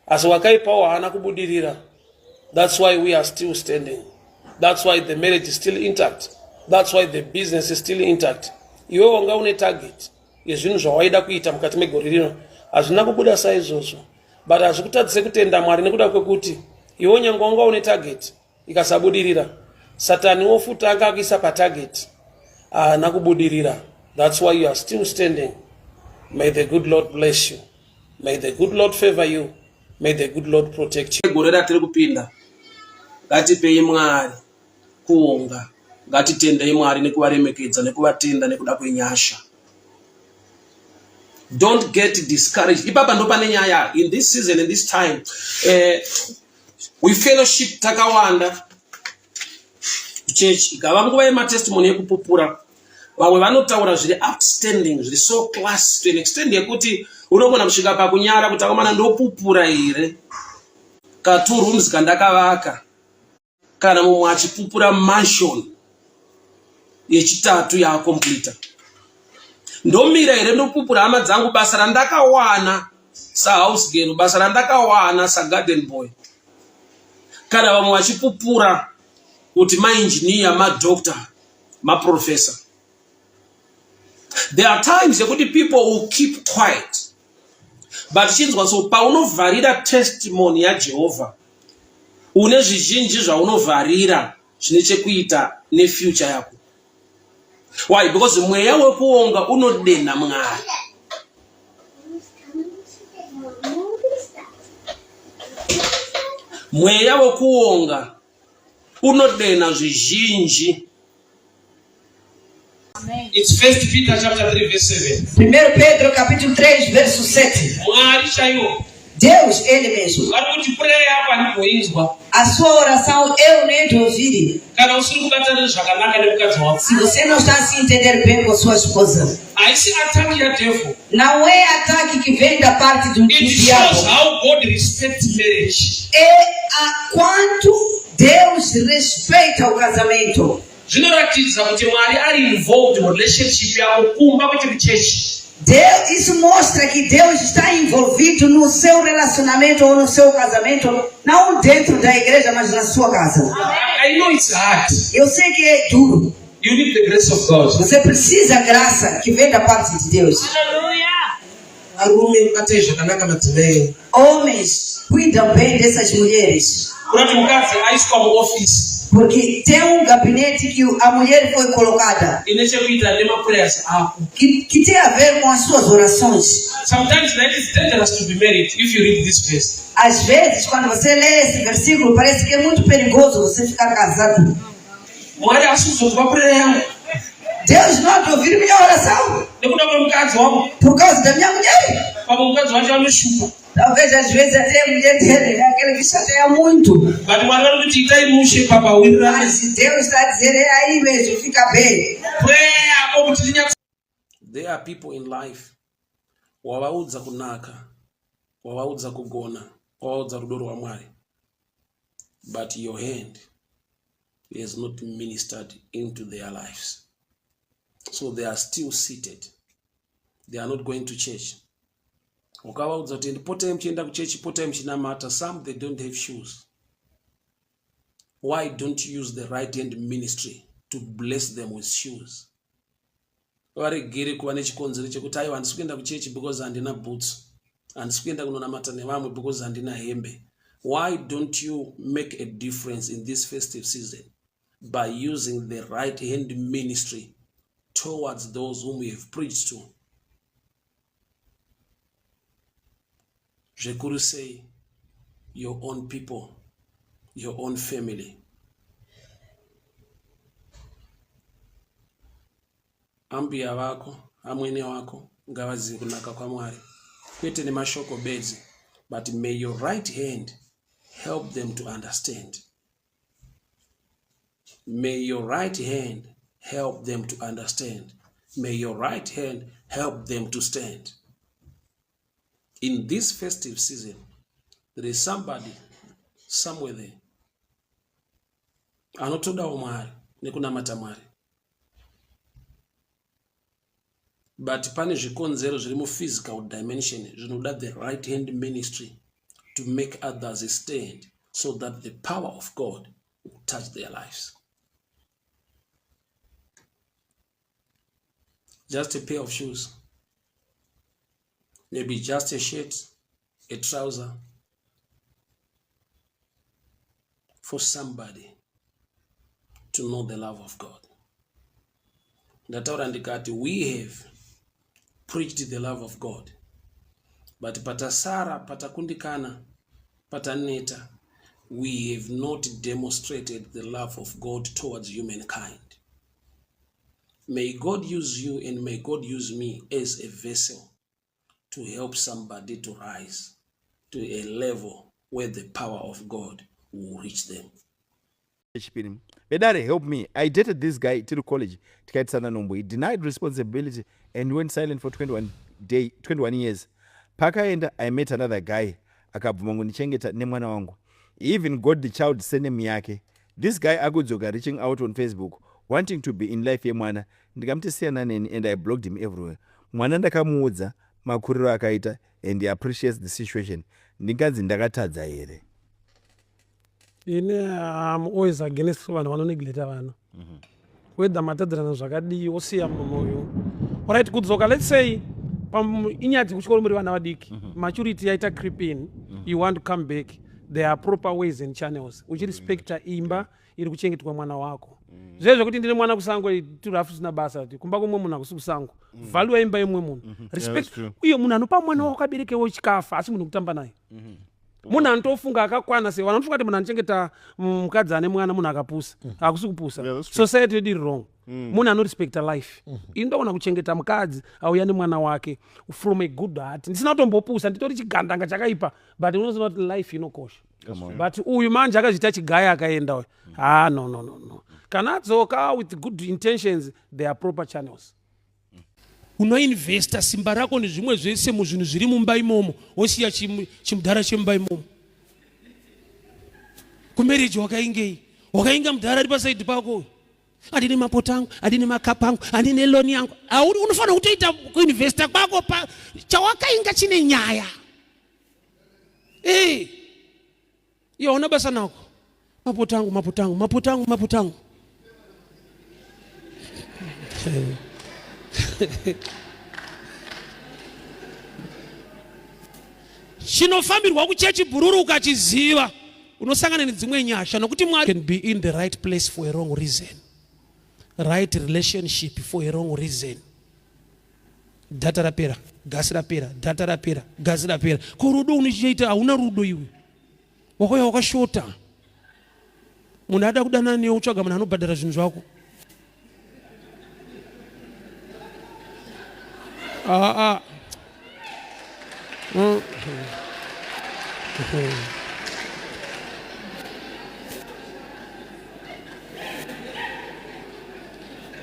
Asi wakaipawo haana kubudirira. That's why we are still standing. That's why the marriage is still intact. That's why the business is still intact. Iwe wanga une target yezvinhu zvawaida kuita mukati megore rino hazvina kubuda saizvozvo, but hazvikutadzise kutenda Mwari nekuda kwekuti iwe nyangwe wanga une target ikasabudirira, Satani wofuta akakuisa patarget nakubudirira. That's why you are still standing. May the good Lord bless you. May the good Lord favor you. May the good Lord protect you. Gorera tiri kupinda. Ngatipei Mwari kuonga. Ngatitendei Mwari nekuvaremekedza nekuvatenda nekuda kwenyasha. Don't get discouraged. Ipapa ndo pane nyaya. In this season, in this time, we fellowship takawanda church. Ikava nguva yematestimony ekupupura. Vamwe vanotaura zviri outstanding, zviri so class to an extent yekuti unogona kusvika pakunyara kuti akomana ndopupura here. Ka 2 rooms kandakavaka. Kana mumwe achipupura mansion yechitatu yakompleta. Ndomira here ndopupura hama dzangu basa randakawana sa house girl, basa randakawana sa garden boy. Kana vamwe vachipupura kuti ma-engineer, ma-doctor, ma-professor. There are times yekuti people will keep quiet. But chinzwa so paunovharira testimony yaJehovha, une zvizhinji zvaunovharira zvine chekuita nefuture yako. Why? Because mweya wekuonga unodenha Mwari. Mweya wekuonga unodenha zvizhinji. It's 1 Peter chapter 3 verse 7. 1 Pedro capítulo 3 verso 7. Mwari chaiwo. Deus, ele mesmo. Vari kuti prayer yako andikuinzwa. A sua oração eu nem te ouvirei. Kana usiri kubatana zvakanaka nemukadzi wako. Se você não está se entender bem com sua esposa. Haisi attack ya devil. Não é ataque que vem da parte do diabo. It shows how God respects marriage. É a quanto Deus respeita o casamento. Zvinoratidza kuti Mwari ari involved mu relationship yako kumba kwete kuchechi. Deus, isso mostra que Deus está envolvido no seu relacionamento ou no seu casamento, não dentro da igreja, mas na sua casa. I know it's hard. Eu sei que é duro. You need the grace of God. Você precisa da graça que vem da parte de Deus. Homens, cuidam bem dessas mulheres. Porque tem gabinete que a mulher foi colocada. Que tem a ver com as suas orações. Sometimes it is dangerous to be married if you read this verse. Às vezes, quando você lê esse versículo, parece que é muito perigoso você ficar casado. Deus não te ouviu minha oração. Por causa da minha mulher. Talvez às vezes até a mulher dele, aquele que chateia muito. Mas se Deus está dizendo, é aí mesmo, fica bem. There are people in life wawaudza kunaka, wawaudza kugona, wawaudza rudo rwa Mwari, but your hand has not ministered into their lives. So they are still seated. They are not going to church. Ukawaudza kuti potai muchienda kuchechi, potai muchinamata. Some they don't have shoes. Why don't you use the right hand ministry to bless them with shoes? Varegere kuva nechikonzero chekuti aiwa handisi kuenda kuchechi because handina boots, handisi kuenda kunonamata nevamwe because handina hembe. Why don't you make a difference in this festive season by using the right hand ministry towards those whom we have preached to? Jekuru say, your own people, your own family. Ambia wako, amwene wako, ngavazi kunaka kwa Mwari. Kwete ni mashoko bedzi, but may your right hand help them to understand. May your right hand help them to understand. May your right hand help them to stand. In this festive season, there is somebody somewhere there. Anotoda Mwari, nekunamata Mwari. But pane zvikonzero zviri mu physical dimension zvinoda the right hand ministry to make others stand so that the power of God will touch their lives. Just a pair of shoes, maybe just a shirt, a trouser, for somebody to know the love of God. ndataura ndikati we have preached the love of God, but patasara, patakundikana, pataneta, we have not demonstrated the love of God towards humankind. May God use you and may God use me as a vessel to help somebody to rise to a level where the power of God will reach them. Bedare, help me. I dated this guy till college. He denied responsibility and went silent for 21 years. Pakaenda, I met another guy. He even got the child surname yake. This guy Agudzoga reaching out on Facebook, wanting to be in life yemwana. And I blocked him everywhere. Mwana ndakamuudza makuriro akaita, and he appreciates the situation. Ndinganzi ndakatadza here. I'm always against one neglect one. Whether matadrana zvakadi osiya moyo. Alright, kudzoka, let's say inyati kuchikoro muri vana vadiki, maturity yaita creep in, you want to come back. There are proper ways and channels. Uchirespecta imba iri kuchengetwa mwana wako. Zvezvo kuti ndine mwana kusango turafu sina basa kuti kumba kumwe munhu akusango. Value imba yemwe munhu. Respect uyo munhu anopa mwana wako aberekewo chikafa asi munhu kutamba naye. Munhu anotofunga akakwana se vanofunga kuti munhu anochengeta mukadzi ane mwana munhu akapusa. Akusi kupusa. Society did wrong. Munhu anorespecta life. Indoona kuchengeta mukadzi auya nemwana wake from a good heart. Ndisina kutombopusa nditori chigandanga chakaipa, but unoziva kuti life inokosha. But uyu manje akazvita chigaya akaenda uyu. No. Kana adzoka with good intentions, there are proper channels. Unoinvesta simba rako nezvimwe zvese muzvinhu zviri mumba imomo, wosiya chimudhara chemumba imomo. Kumarriage wakainga mudhara ari pasaidi pako. Adine mapotangu, adine makapangu, adine loni yangu. Unofanira kutoita kuinvesta kwako pa chawakainga chine nyaya. Iyo ona basa nako. Mapotangu. Chinofambirwa kuchechi bhururu ukachiziva unosangana nedzimwe nyasha nokuti Mwari can be in the right place for a wrong reason, right relationship for a wrong reason. Data rapera, gas rapera, data rapera, gas rapera. Kurudo unichiita hauna rudo iwe. Wakoya wakashota. Munhu ada kudana newe utsvaga munhu anobhadhara zvinhu zvako.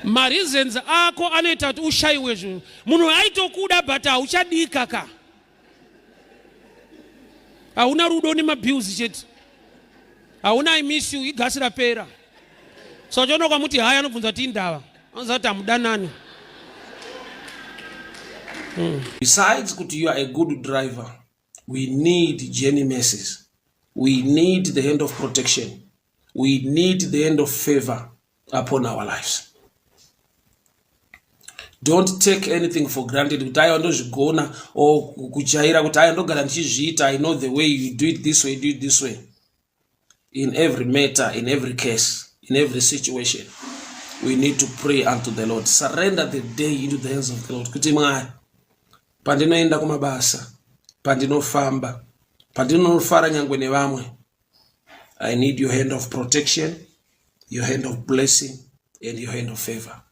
Mareasons ako anoita kuti ushayiwe zvinhu. Munhu aitokuda but hauchadika ka. Hauna rudo nemabills chete. Hauna I miss you, igasi rapera. So chonoka muti haya anobvunza kuti indava. Anozati hamudanani. Besides kuti you are a good driver, we need journey mercies. We need the hand of protection. We need the hand of favor upon our lives. Don't take anything for granted. Kuti aya ndozvigona or kujaira kuti aya ndogara ndichizviita, I know the way you do it this way, do it this way. In every matter, in every case, in every situation, we need to pray unto the Lord. Surrender the day into the hands of the Lord. Kuti Mwari, pandinoenda kumabasa, pandinofamba, pandinofara nyangwe nevamwe, I need your hand of protection, your hand of blessing, and your hand of favor.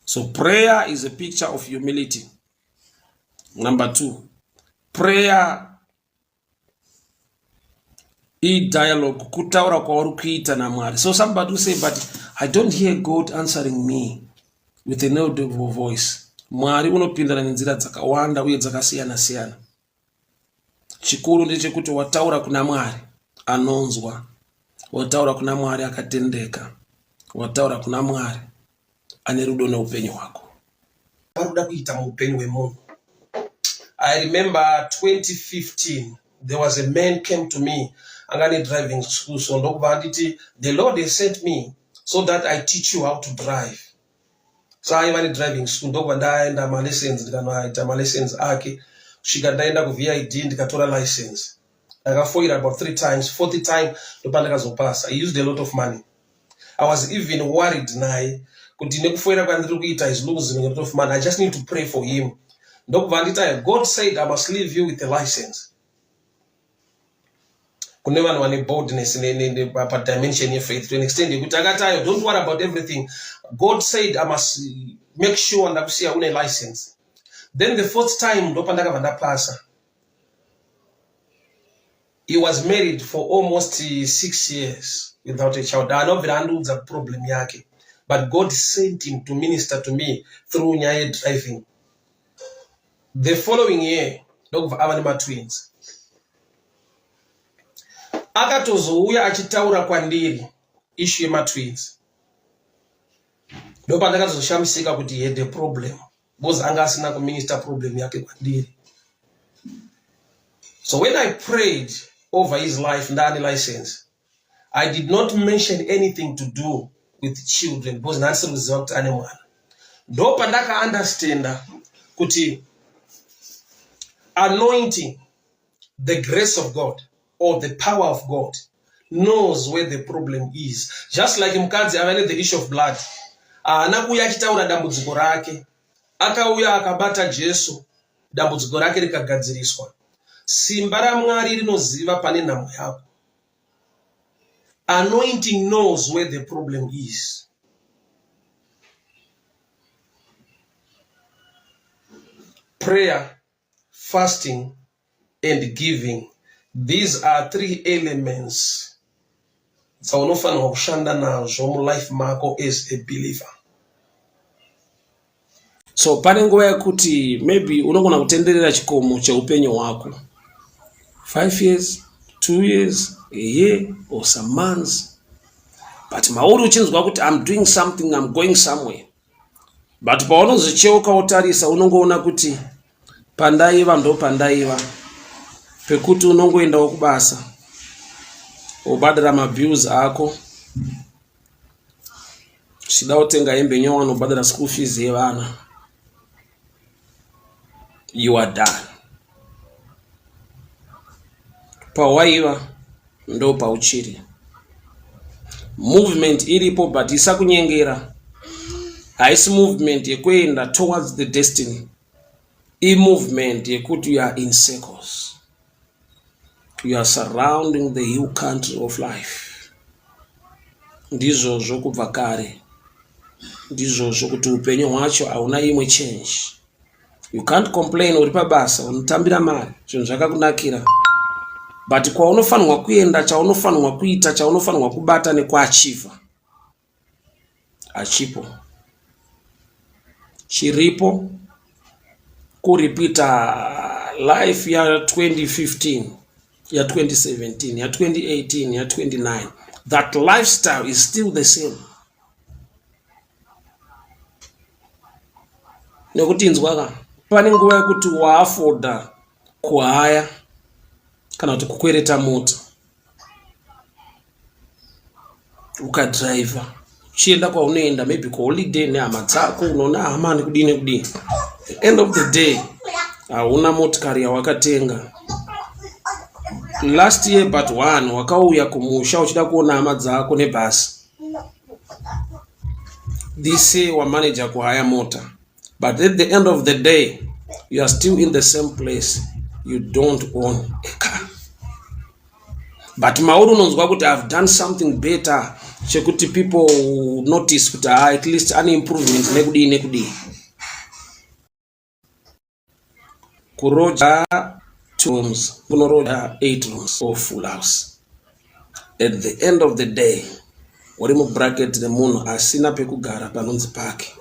So prayer is a picture of humility. Number 2, prayer dialogue, kutaura kwauri kuita na Mwari. So somebody will say, but I don't hear God answering me with an audible voice. Mwari unopindana nenzira dzakawanda uye dzakasiyana siyana. Chikuru ndechekuti wataura kuna Mwari anonzwa, wataura kuna Mwari akatendeka, wataura kuna Mwari ane rudo neupenyu hwako. Paruda kuita muupenyu hwemunhu. I remember 2015, there was a man came to me, angani driving school, so ndokubva anditi, the Lord has sent me so that I teach you how to drive. So aiva driving school, ndokubva ndaenda malessons, ndikanoita malessons ake, kusvika ndaenda kuVID ndikatora license. Ndakafoira about 3 times, 40th time ndopandakazopasa. I used a lot of money. I was even worried naye kuti nekufoira kwandiri kuita is losing a lot of money. I just need to pray for him. God said I must leave you with a license. Kune vanhu vane boldness dimension of faith to an extent yekuti akatayo, don't worry about everything. God said I must make sure ndakusiya une license. Then the fourth time ndopandakabva ndapasa. He was married for almost 6 years without a child. Anobvira andiudza problem yake. But God sent him to minister to me through nyaya driving. The following year, ndokubva ava nematwins. Akatozouya achitaura kwandiri issue yematwins. Ndopandakazoshamisika kuti he had a problem. Because anga asina kuminister problem yake kwandiri. So when I prayed over his life ndani license, I did not mention anything to do with children because nansi kuziva kuti ane mwana. Ndopandaka understanda kuti anointing, the grace of God or the power of God knows where the problem is. Just like mukadzi avane the issue of blood. Anakuya achitaura dambudziko rake. Akauya akabata Jesu, dambudziko rake rikagadziriswa. Simba ra Mwari rinoziva pane nhamo yako. Anointing knows where the problem is. Prayer, fasting, and giving. These are 3 elements dzaunofanirwa kushanda nazvo mulife mako as a believer. So pane nguva yekuti maybe unogona kutenderera chikomo cheupenyu hwako 5 years, 2 years, a year, or some months. But mauri uchinzwa kuti I'm doing something, I'm going somewhere. But paunozocheuka utarisa unongoona kuti pandaiva ndo pandaiva. Pekuti unongoendawo kubasa. Ubadira mabills ako. Uchida utenga hembe nyowani ubadira school fees yevana. You are done. Pawaiva ndo pauchiri. Movement iripo but isakunyengera. Haisi movement yekuenda towards the destiny. Movement yekuti you are in circles. You are surrounding the hill country of life. Ndizvo zvokubva kare. Ndizvo zvokuti upenyu hwacho hauna imwe change. You can't complain uri pabasa unotambira mari zvinhu zvakakunakira. But kwaunofanirwa kuenda, chaunofanirwa kuita, chaunofanirwa kubata nekuachiva. Achipo. Chiripo kuripita life ya 2015, ya 2017, ya 2018, ya 29. That lifestyle is still the same. Nekuti nzwaka pane nguva yekuti waafoda kuhaya kana kuti kukwereta mota ukadriver uchienda kwaunoenda maybe kuholiday nehama dzako unoona hamani kudini kudini. End of the day hauna motikari yawakatenga. Last year but one wakauya kumusha uchida kuona hama dzako nebhasi. This year wamanager kuhaya mota. But at the end of the day, you are still in the same place. You don't own a car. But mauru nonzwa kuti I've done something better. Chekuti people notice kuti at least an improvement nekudi. Kuroja 2 rooms, kunoroja 8 rooms or full house. At the end of the day, warimu bracket the moon asina pekugara panonzi pake.